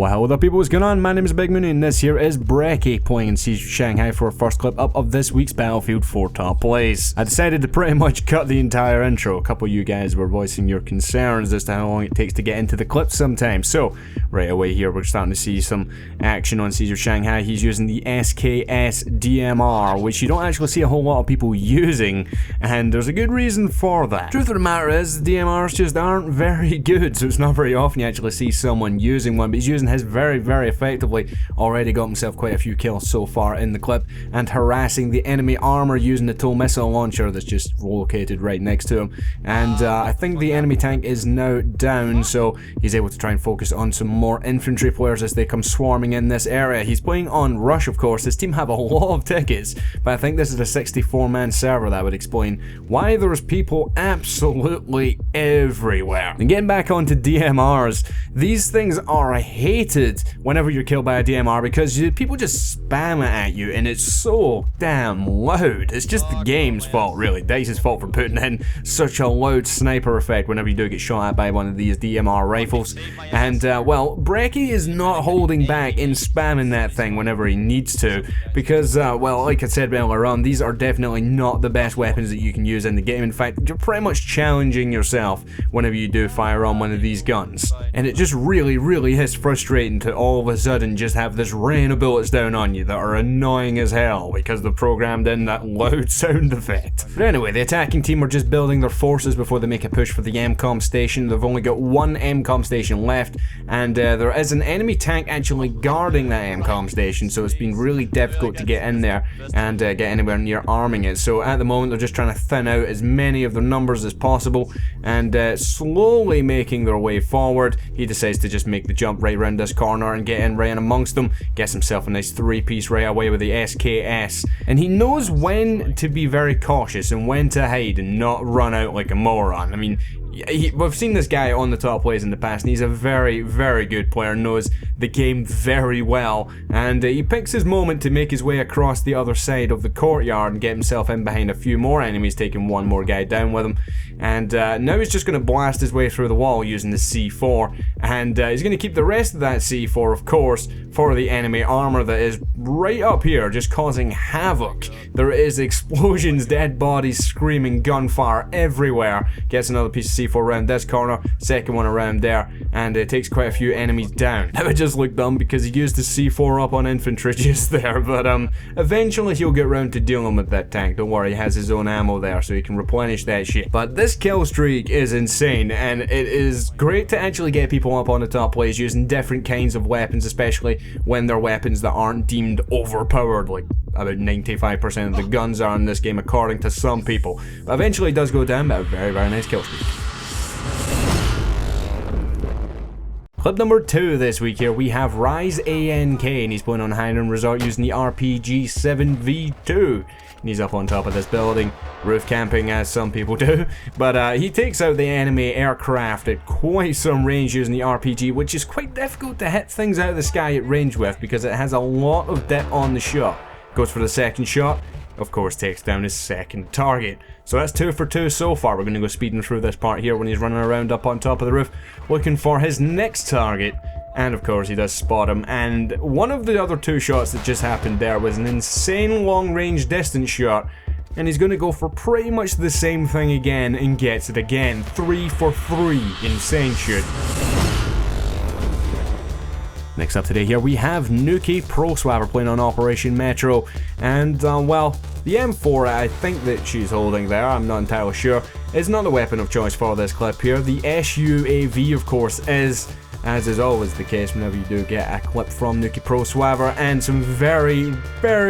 Well, hello there people, what's going on? My name is Big Mooney and this here is Brekkie playing in Siege of Shanghai for our first clip up of this week's Battlefield 4 top plays. I decided to pretty much cut the entire intro. A couple of you guys were voicing your concerns as to how long it takes to get into the clips sometimes. So, right away here we're starting to see some action on Siege of Shanghai. He's using the SKS DMR, which you don't actually see a whole lot of people using, and there's a good reason for that. Truth of the matter is, the DMRs just aren't very good, so it's not very often you actually see someone using one, but he's using his very effectively. Already got himself quite a few kills so far in the clip, and harassing the enemy armor using the tow missile launcher that's just located right next to him. And I think the enemy tank is now down, so he's able to try and focus on some more infantry players as they come swarming in this area. He's playing on Rush, of course. His team have a lot of tickets, but I think this is a 64-man server. That would explain why there's people absolutely everywhere. And getting back onto DMRs, these things are hated whenever you're killed by a DMR because people just spam it at you and it's so damn loud. It's just the game's fault, really. DICE's fault for putting in such a loud sniper effect whenever you do get shot at by one of these DMR rifles. And well, Brekkie is not holding back in spamming that thing whenever he needs to because, well, like I said earlier on, these are definitely not the best weapons that you can use in the game. In fact, you're pretty much challenging yourself whenever you do fire on one of these guns. And it just really is frustrating to all of a sudden just have this rain of bullets down on you that are annoying as hell because they've programmed in that loud sound effect. But anyway, the attacking team are just building their forces before they make a push for the MCOM station. They've only got one MCOM station left, and there is an enemy tank actually guarding that MCOM station, so it's been really difficult to get in there and get anywhere near arming it. So at the moment they're just trying to thin out as many of their numbers as possible and slowly making their way forward. He decides to just make the jump right around this corner and get in right in amongst them, gets himself a nice three-piece right away with the SKS, and he knows when to be very cautious and when to hide and not run out like a moron. I mean, we've seen this guy on the top plays in the past, and he's a very good player, knows the game very well, and he picks his moment to make his way across the other side of the courtyard and get himself in behind a few more enemies, taking one more guy down with him. And now he's just going to blast his way through the wall using the C4, and he's going to keep the rest of that C4, of course, for the enemy armor that is right up here, just causing havoc. There is explosions, dead bodies, screaming, gunfire everywhere. Gets another piece of C4 around this corner, second one around there, and it takes quite a few enemies down. Now it just looked dumb because he used the C4 up on infantry just there, but eventually he'll get round to dealing with that tank. Don't worry, he has his own ammo there, so he can replenish that shit. But this kill streak is insane, and it is great to actually get people up on the top plays using different kinds of weapons, especially when they're weapons that aren't deemed overpowered, like about 95% of the guns are in this game according to some people. But eventually it does go down, but a very nice kill streak. Clip number 2 this week here, we have Rise ANK, and he's playing on Highland Resort using the RPG 7v2. And he's up on top of this building, roof camping as some people do, but he takes out the enemy aircraft at quite some range using the RPG, which is quite difficult to hit things out of the sky at range with because it has a lot of dip on the shot. Goes for the second shot, of course takes down his second target. So that's 2 for 2 so far. We're going to go speeding through this part here when he's running around up on top of the roof looking for his next target, and of course he does spot him. And one of the other 2 shots that just happened there was an insane long range distance shot, and he's going to go for pretty much the same thing again and gets it again. 3 for 3, insane shoot. Next up today here we have Nuki Pro Swabber playing on Operation Metro, and well, the M4 I think that she's holding there, I'm not entirely sure, is not the weapon of choice for this clip here. The SUAV of course is, as is always the case whenever you do get a clip from Nuki Pro Swabber, and some very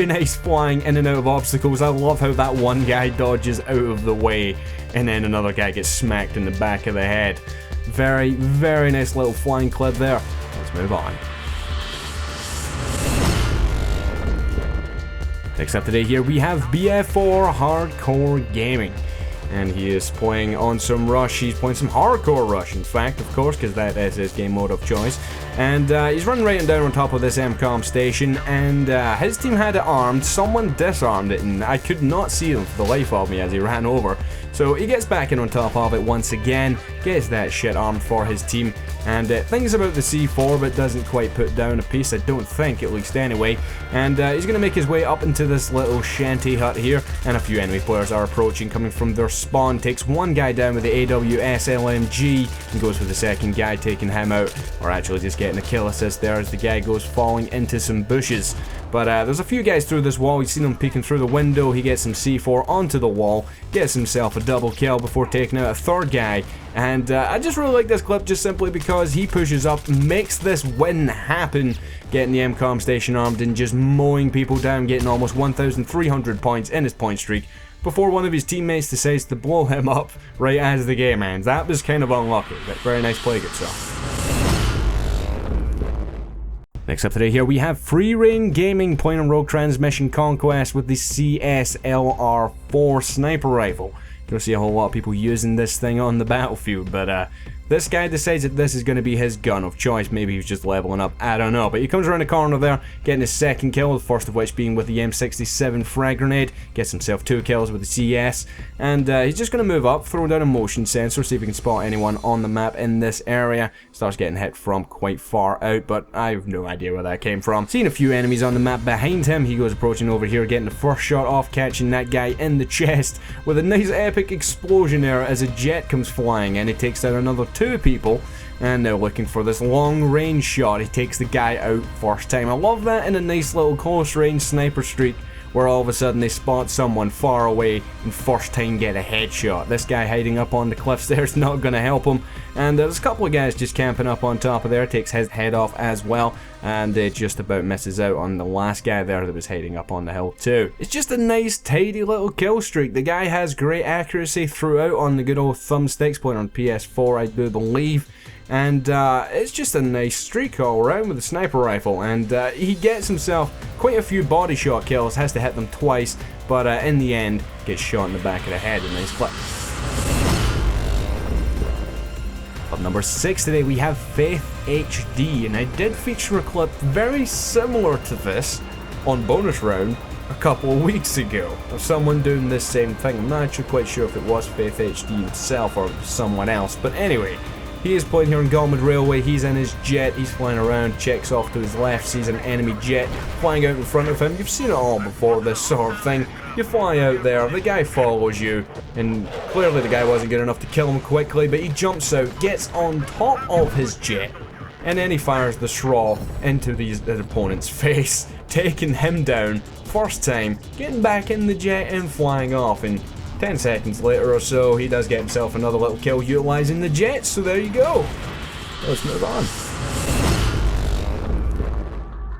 nice flying in and out of obstacles. I love how that one guy dodges out of the way and then another guy gets smacked in the back of the head. Very nice little flying clip there. Let's move on. Next up today here we have BF4 Hardcore Gaming, and he is playing on some Rush. He's playing some Hardcore Rush, in fact, of course, because that is his game mode of choice. And he's running right down on top of this MCOM station, and his team had it armed. Someone disarmed it, and I could not see him for the life of me as he ran over. So he gets back in on top of it once again, gets that shit armed for his team, and thinks about the C4 but doesn't quite put down a piece, I don't think, at least anyway. And he's going to make his way up into this little shanty hut here, and a few enemy players are approaching, coming from their spawn. Takes one guy down with the AWS LMG and goes for the second guy, taking him out, or actually just getting a kill assist there as the guy goes falling into some bushes. But there's a few guys through this wall. You've seen them peeking through the window. He gets some C4 onto the wall, gets himself a double kill before taking out a third guy. And I just really like this clip just simply because he pushes up, makes this win happen, getting the MCOM station armed and just mowing people down, getting almost 1,300 points in his point streak before one of his teammates decides to blow him up right as the game ends. That was kind of unlucky, but very nice play, good stuff. Next up today here we have Free Rein Gaming playing on Rogue Transmission Conquest with the CSLR-4 sniper rifle. You'll see a whole lot of people using this thing on the battlefield, but this guy decides that this is going to be his gun of choice. Maybe he's just leveling up, I don't know. But he comes around the corner there, getting his second kill, the first of which being with the M67 frag grenade. Gets himself 2 kills with the CS, and he's just going to move up, throw down a motion sensor, see if he can spot anyone on the map in this area. Starts getting hit from quite far out, but I have no idea where that came from. Seeing a few enemies on the map behind him, he goes approaching over here, getting the first shot off, catching that guy in the chest with a nice epic explosion there as a jet comes flying, and he takes down another 2 people. And now looking for this long range shot, he takes the guy out first time. I love that in a nice little close range sniper streak where all of a sudden they spot someone far away and first time get a headshot. This guy hiding up on the cliffs there is not going to help him, and there's a couple of guys just camping up on top of there, takes his head off as well, and just about misses out on the last guy there that was hiding up on the hill too. It's just a nice tidy little kill streak. The guy has great accuracy throughout on the good old thumbsticks, playing on PS4 I do believe. And it's just a nice streak all around with the sniper rifle, and he gets himself quite a few body shot kills, has to hit them twice, but in the end gets shot in the back of the head. A nice clip. Up number 6 today we have Faith HD, and I did feature a clip very similar to this on bonus round a couple of weeks ago of someone doing this same thing. I'm not actually quite sure if it was Faith HD itself or someone else, but anyway. He is playing here in Galmud Railway. He's in his jet, he's flying around, checks off to his left, sees an enemy jet flying out in front of him. You've seen it all before, this sort of thing. You fly out there, the guy follows you, and clearly the guy wasn't good enough to kill him quickly, but he jumps out, gets on top of his jet, and then he fires the straw into his opponent's face, taking him down first time, getting back in the jet and flying off. And 10 seconds later or so, he does get himself another little kill utilizing the jets, so there you go. Let's move on.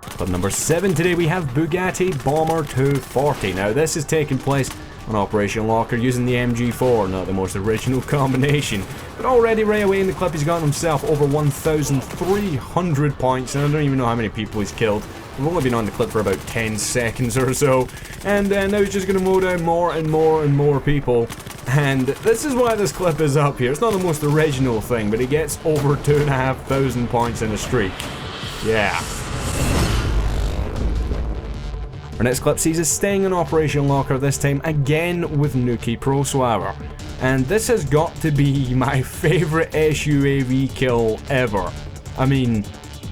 Club number 7 today we have Bugatti Bomber 240. Now this is taking place on Operation Locker using the MG4, not the most original combination. But already right away in the clip he's gotten himself over 1,300 points, and I don't even know how many people he's killed. We've only been on the clip for about 10 seconds or so, and now he's just going to mow down more and more and more people. And this is why this clip is up here. It's not the most original thing, but he gets over 2,500 points in a streak. Yeah. Our next clip sees us staying in Operation Locker, this time again with Nuki Pro Swabber. And this has got to be my favourite SUAV kill ever. I mean,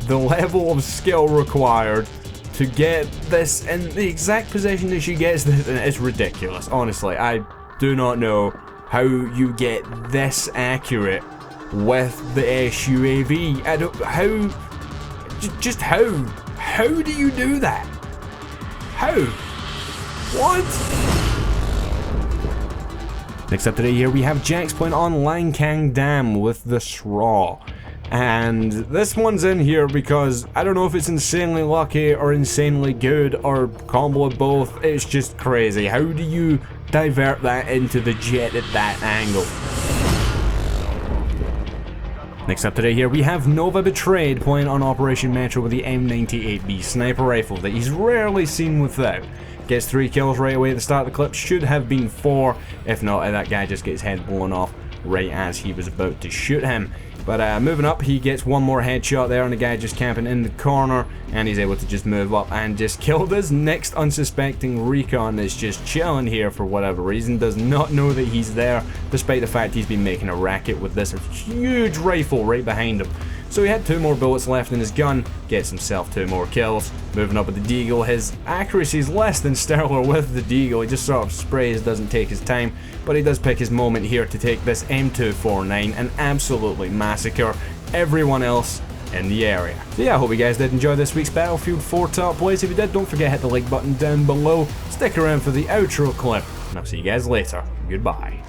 the level of skill required to get this in the exact position that she gets this in is ridiculous. Honestly, I do not know how you get this accurate with the SUAV. I don't, just how do you do that? How? What? Next up today here we have Jax playing on Lankang Dam with the Straw. And this one's in here because I don't know if it's insanely lucky or insanely good or combo of both. It's just crazy. How do you divert that into the jet at that angle? Next up today here we have Nova Betrayed playing on Operation Metro with the M98B sniper rifle that he's rarely seen without. Gets 3 kills right away at the start of the clip, should have been 4, if not that guy just gets his head blown off right as he was about to shoot him. But moving up, he gets one more headshot there on the guy just camping in the corner, and he's able to just move up and just kill this next unsuspecting recon that's just chilling here for whatever reason, does not know that he's there, despite the fact he's been making a racket with this huge rifle right behind him. So he had 2 more bullets left in his gun, gets himself 2 more kills. Moving up with the deagle, his accuracy is less than stellar with the deagle. He just sort of sprays, doesn't take his time, but he does pick his moment here to take this M249 and absolutely massacre everyone else in the area. So yeah, I hope you guys did enjoy this week's Battlefield 4 top plays. If you did, don't forget to hit the like button down below. Stick around for the outro clip, and I'll see you guys later. Goodbye.